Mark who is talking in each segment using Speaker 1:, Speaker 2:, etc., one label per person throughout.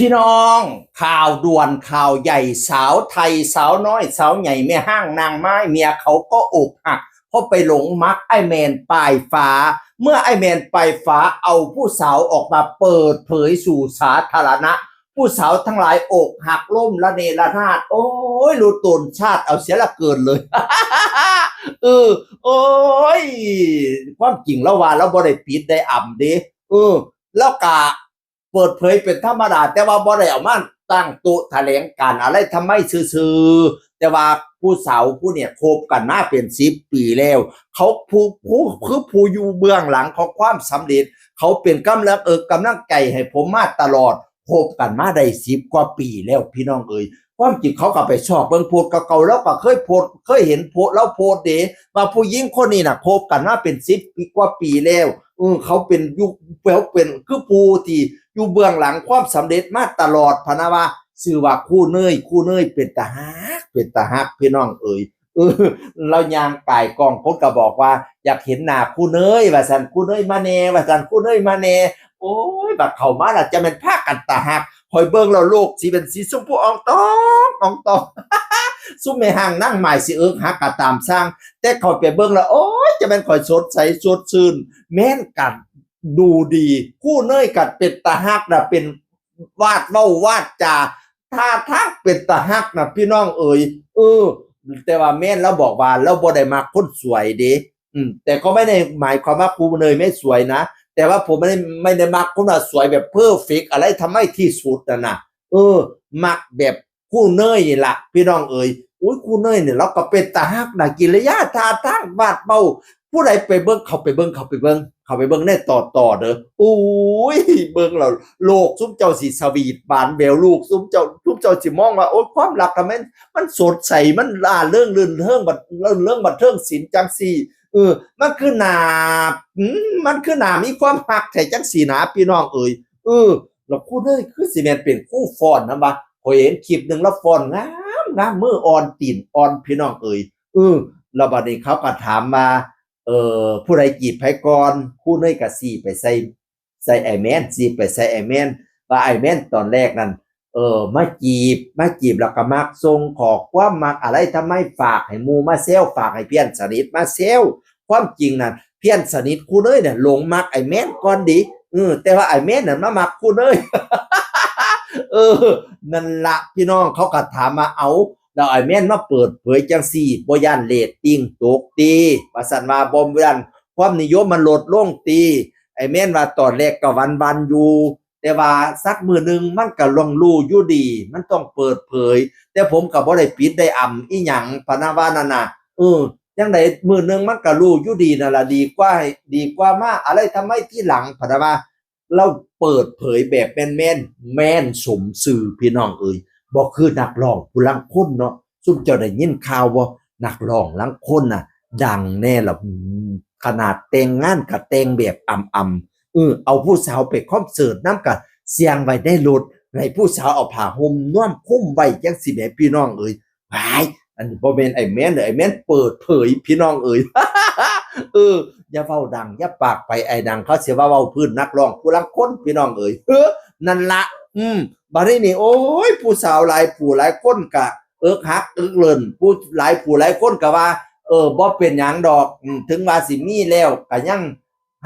Speaker 1: พี่น้องข่าวด่วนข่าวใหญ่สาวไทยสาวน้อยสาวใหญ่แม่ห้างนางไม้เมียเขาก็อกหักเพราะไปหลงมักไอแมนปลายฟ้าเมื่อไอแมนปลายฟ้าเอาผู้สาวออกมาเปิดเผยสู่สาธารณะผู้สาวทั้งหลายอกหักล่มละเนระนาดโอ้ยรู้ตนชาติเอาเสียละเกินเลย โอ้ยความจริงแล้วว่าเราบ่ได้ปิดได้อ่ำเด้แล้วกะเปิดเผยเป็นธรรมดาแต่ว่าบ่ได้เอามาตั้งโต๊ะแถลงการอะไรทำไมซื่อๆแต่ว่าผู้สาวผู้เนี่ยคบกันมาเป็น10 ปีแล้วเขาผู้คือผู้อยู่เบื้องหลังของความสำเร็จเขาเป็นกำลังใจให้ผมมาตลอดคบกันมาได้10 กว่าปีแล้วพี่น้องเอ๋ยความจริงเขาก็ไปชอบเบิ่งโพสต์เก่าๆแล้วก็เคยเห็นโพสต์แล้วโพสต์เด้ว่าผู้หญิงคนนี้น่ะคบกันมาเป็น10 กว่าปีแล้วเขาเป็นยุคเป็นคือผู้ที่อยู่เบื้องหลังความสำเร็จมาตลอดพะนะว่าชื่อว่าคู่เนยเป็นตาฮักพี่น้องเอ๋ยเรายางก่ายกองคนก็บอกว่าอยากเห็นหน้าคู่เนยว่าซั่นคู่เนยมาแน่ว่าซั่นคู่เนยมาแน่โอ้ยบักเข้ามาล่ะจะแม่นพากันตาฮักคอยเบิ่งแล้วโลกสิเป็นสีชมพูอ่องตองซุมแม่ห้างนั่งหมายสิฮักก็ตามสร้างแต่เข้าไปเบิ่งแล้วโอ้ยจะแม่นข่อยสดใสสดชื่นแม่นกันดูดีคู่เนยกัดเป็นตาฮักน่ะเป็นวาดเว้าวาดจาท่าทางเป็นตาฮักน่ะพี่น้องเอ๋ยแต่ว่าแม่นแล้วบอกว่าเราบ่ได้มักคนสวยเด้แต่ก็ไม่ได้หมายความว่าคู่เนยไม่สวยนะแต่ว่าผมไม่ได้มักคนว่าสวยแบบเพอร์เฟกต์อะไรทำไมที่สุดนะมักแบบคู่เนยนี่ล่ะพี่น้องเอ๋ยอุ้ยคู่เนยเนี่ยเราก็เป็นตาฮักน่ะกิริยาท่าทางบาดเบาผู้ใดไปเบิ่งเข้าไปเบิ่งในต่อเด้ออุ้ยเบิ่งแล้วโลกซุมเจ้าสิสวีทบานแววลูกซุมเจ้าสิมองว่าโอ๊ยความรักทำไมมันสดใสมันล่าเริงรื่นเริงบัดเทิงศิลป์จังซี่มันคือหน้ามีความรักแท้จังซี่นะพี่น้องเอ๋ยแล้วคู่เนยคือสิแม่นเป็นคู่ฟ้อนนำว่าข้อยเห็นคลิปนึงแล้วฟ้อนงามมืออ่อนตีนอ่อนพี่น้องเอ๋ยแล้วบัดนี้เขาก็ถามมาผู้ใดจีบไผก่อนคู่เนยก็สิไปใส่ไอ้แม่นสิไปใส่ไอ้แม่นว่าไอ้แม่นตอนแรกนั้นมาจีบแล้วก็มักส่งขอความมักอะไรทำไมฝากให้หมู่มาแซวฝากให้เพื่อนสนิทมาแซวความจริงนั่นเพื่อนสนิทคู่เนยเนี่ยหลงมักไอ้แม่นก่อนดิแต่ว่าไอ้แม่นน่ะมามักคู่เนย นั่นละพี่น้องเขาก็ถามมาเอาแล้วไอ้แม่นมาเปิดเผยจังซี่บ่ย่านเรตติ้งตกติว่าซั่นว่าบ่ย่านความนิยมมันลดลงติไอ้แม่นว่าตอนแรกก็วันๆอยู่แต่ว่าสักมื้อนึงมันก็ลองรู้อยู่ดีมันต้องเปิดเผยแต่ผมก็บ่ได้ปิดได้อำอีหยังพะนะว่านั่นน่ะจังได๋มื้อนึงมันก็รู้อยู่ดีนั่นล่ะดีกว่ามาอะไรทำไมทีหลังพะนะว่าเราเปิดเผยแบบแม่นสมชื่อพี่น้องเอ๋ยบ่คือนักร้องผู้ลางคนเนาะซุมเจ้าได้ยินข่าวบ่นักร้องลางคนน่ะดังแน่ล่ะขนาดแต่งงานก็แต่งแบบอำๆเอาผู้สาวไปคอนเสิร์ตนำก็เสียงไว้ในรถให้ผู้สาวเอาผ้าห่มนวมคลุมไว้จังซี่แหมพี่น้องเอ๋ยว้ายอันนี้บ่แม่นไอ้แม่นเด้อไอ้แม่นเปิดเผยพี่น้องเอ๋ย อย่าเว้าดังอย่าปากไปไอ้ดังเขาสิว่าเว้าพื้นนักร้องผู้ลางคนพี่น้องเอ๋ยนั่นล่ะบัดนี้นี่โอ้ยผู้สาวหลายผู้หลายคนก็เอิกฮักเอิกเลิ่นผู้หลายคนก็ว่าบ่เป็นหยังดอกถึงว่าสิมีแล้วก็ยัง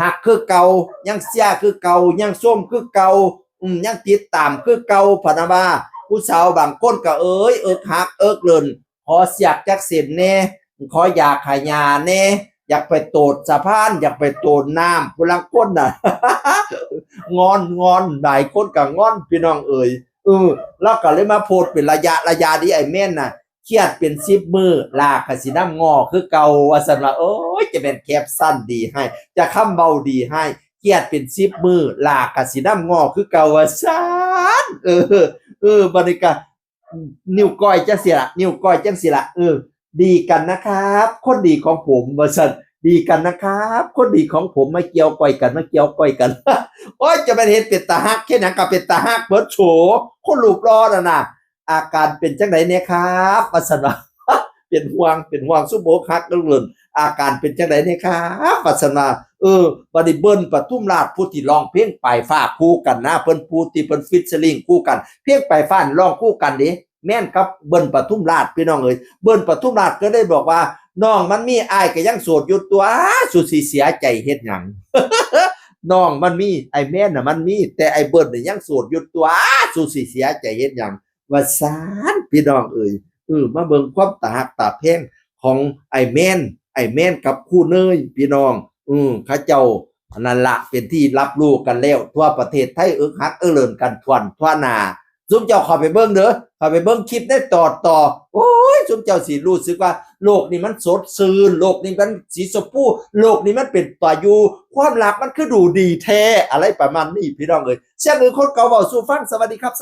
Speaker 1: ฮักคือเก่ายังเชียร์คือเก่ายังชมคือเก่ายังติดตามคือเก่าพะนะว่าผู้สาวบางคนก็เอิกฮักเอิกเลิ่นขอเสียกจักเส้นแหน่ขออยากให้หญ้าแหน่อยากไปโตดสะพานอยากไปโตดน้ำผู้ลางคนน่ะ งอนหลายคนก็งอนพี่น้องเอ๋ยแล้วก็เลยมาโพสต์เป็นระยะดิไอ้แม่นน่ะเครียดเป็น10มื้อลากก็สินำงอคือเก่าว่าซั่นว่าโอ๊ยจะเป็นแคปชั่นดีให้จะคำเบาดีให้เครียดเป็น10มื้อลากก็สินำงอคือเก่าว่าซั่นบัดนี้ก็นิ้วก้อยจังซี่ล่ะดีกันนะครับคนดีของผมว่าซั่นดีกันนะครับคนดีของผมมาเกี่ยวก้อยกัน โอ๊ยจะแม่นเฮ็ดเป็นตาฮักแค่หยังก็เป็นตาฮักเบิดโฉคนรูปหล่อนั่นน่ะอาการเป็นจังได๋แหน่ครับว่าซั่นว่า เป็ เป็นห่วงซุโบคักเรื่องอาการเป็นจังได๋เนี่ยครับปัสนาบัดนี้เบิ้ลปทุมราชผู้ที่ร้องเพลงปลายฟ้าคู่กันนะเพิ่นผู้ที่เพิ่นฟีเจอริงคู่กันเพลงปลายฟ้าร้องคู่กันเด้แม่นกับเบิ้ลปทุมราชพี่น้องเอ้ยเบิ้ลปทุมราชก็ได้บอกว่าน้องมันมีอ้ายก็ยังโสดอยู่ตัวสุสิเสียใจเฮ็ดหยัง น้องมันมีไอ้แม่นน่ะมันมีแต่ไอ้เบิ้ลน่ะยังโสดอยู่ตัวสุสิเสียใจเฮ็ดหยังว่าซานพี่น้องเอ้ยมาเบิ่งความตาฮักตาแพงของไอ้แม่นกับคู่เนยพี่น้องเขาเจ้าอันนั้นละเป็นที่รับรู้กันแล้วทั่วประเทศไทยฮักเลินกันทั่วหน้าซุมเจ้าเข้าไปเบิ่งเด้อเข้าไปเบิ่งคลิปได้ต่อโอ้ยซุมเจ้าสิรู้สึกว่าโลกนี้มันสดชื่นโลกนี้มันสีชมพูโลกนี้มันเป็นตาอยู่ความรักมันคือดูดีแท้อะไรประมาณนี้พี่น้องเอ้ยเสียงคนเก่าเว้าสู่ฟังสวัสดีครับ